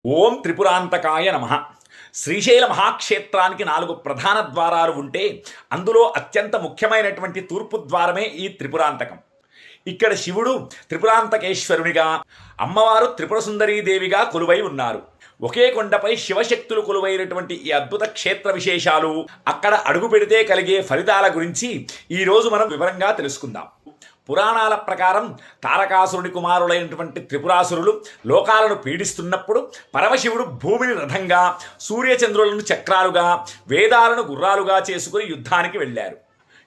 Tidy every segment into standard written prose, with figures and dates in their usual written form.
ఓం త్రిపురాంతకాయ నమః. శ్రీశైల మహాక్షేత్రానికి 4 ప్రధాన ద్వారాలు ఉంటే అందులో అత్యంత ముఖ్యమైనటువంటి తూర్పు ద్వారమే ఈ త్రిపురాంతకం. ఇక్కడ శివుడు త్రిపురాంతకేశ్వరునిగా, అమ్మవారు త్రిపుర సుందరీదేవిగా కొలువై ఉన్నారు. ఒకే కొండపై శివశక్తులు కొలువైనటువంటి ఈ అద్భుత క్షేత్ర విశేషాలు, అక్కడ అడుగు పెడితే కలిగే ఫలితాల గురించి ఈరోజు మనం వివరంగా తెలుసుకుందాం. పురాణాల ప్రకారం తారకాసురుని కుమారులైనటువంటి త్రిపురాసురులు లోకాలను పీడిస్తున్నప్పుడు పరమశివుడు భూమిని రథంగా, సూర్యచంద్రులను చక్రాలుగా, వేదాలను గుర్రాలుగా చేసుకుని యుద్ధానికి వెళ్ళారు.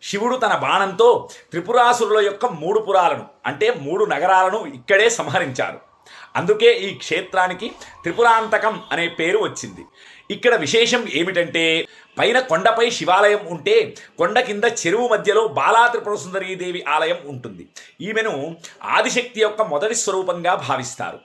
శివుడు తన బాణంతో త్రిపురాసురుల యొక్క 3 పురాలను అంటే 3 నగరాలను ఇక్కడే సంహరించారు. అందుకే ఈ క్షేత్రానికి త్రిపురాంతకం అనే పేరు వచ్చింది. ఇక్కడ విశేషం ఏమిటంటే, పైన కొండపై శివాలయం ఉంటే కొండ కింద చెరువు మధ్యలో బాలా త్రిపుర సుందరీదేవి ఆలయం ఉంటుంది. ఈమెను ఆదిశక్తి యొక్క మొదటి స్వరూపంగా భావిస్తారు.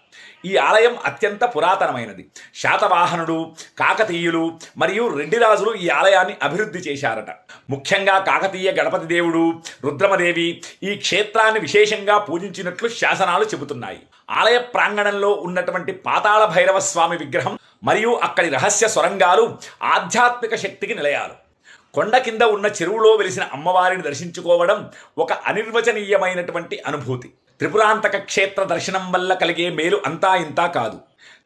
ఈ ఆలయం అత్యంత పురాతనమైనది. శాతవాహనుడు, కాకతీయులు మరియు రెడ్డి రాజులు ఈ ఆలయాన్ని అభివృద్ధి చేశారట. ముఖ్యంగా కాకతీయ గణపతి దేవుడు, రుద్రమదేవి ఈ క్షేత్రాన్ని విశేషంగా పూజించినట్లు శాసనాలు చెబుతున్నాయి. ఆలయ ప్రాంగణంలో ఉన్నటువంటి పాతాళ భైరవ స్వామి విగ్రహం మరియు అక్కడి రహస్య సొరంగాలు ఆధ్యాత్మిక శక్తికి నిలయాలు. కొండ కింద ఉన్న చెరువులో వెలిసిన అమ్మవారిని దర్శించుకోవడం ఒక అనిర్వచనీయమైనటువంటి అనుభూతి. త్రిపురాంతక క్షేత్ర దర్శనం వల్ల కలిగే మేలు అంతా ఇంతా కాదు.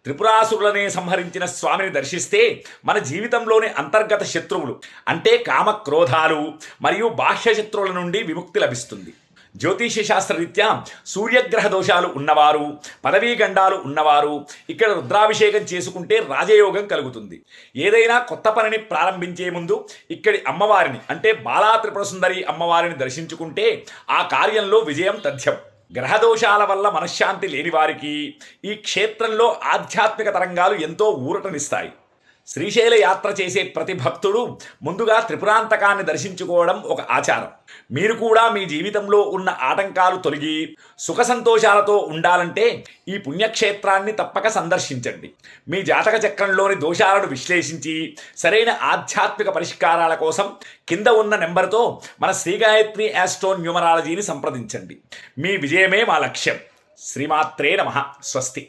త్రిపురాసురులనే సంహరించిన స్వామిని దర్శిస్తే మన జీవితంలోని అంతర్గత శత్రువులు అంటే కామక్రోధాలు మరియు బాహ్య శత్రువుల నుండి విముక్తి లభిస్తుంది. జ్యోతిష్య శాస్త్రరీత్యా సూర్యగ్రహ దోషాలు ఉన్నవారు, పదవీ గండాలు ఉన్నవారు ఇక్కడ రుద్రాభిషేకం చేసుకుంటే రాజయోగం కలుగుతుంది. ఏదైనా కొత్త పనిని ప్రారంభించే ముందు ఇక్కడి అమ్మవారిని అంటే బాలా త్రిపుర సుందరి అమ్మవారిని దర్శించుకుంటే ఆ కార్యంలో విజయం తథ్యం. గ్రహదోషాల వల్ల మనశ్శాంతి లేని వారికి ఈ క్షేత్రంలో ఆధ్యాత్మిక తరంగాలు ఎంతో ఊరటనిస్తాయి. శ్రీశైల యాత్ర చేసే ప్రతి భక్తుడు ముందుగా త్రిపురాంతకాన్ని దర్శించుకోవడం ఒక ఆచారం. మీరు కూడా మీ జీవితంలో ఉన్న ఆటంకాలు తొలగి సుఖ సంతోషాలతో ఉండాలంటే ఈ పుణ్యక్షేత్రాన్ని తప్పక సందర్శించండి. మీ జాతక చక్రంలోని దోషాలను విశ్లేషించి సరైన ఆధ్యాత్మిక పరిష్కారాల కోసం కింద ఉన్న నెంబర్తో మన శ్రీగాయత్రి యాస్ట్రో న్యూమరాలజీని సంప్రదించండి. మీ విజయమే మా లక్ష్యం. శ్రీమాత్రే నమః. స్వస్తి.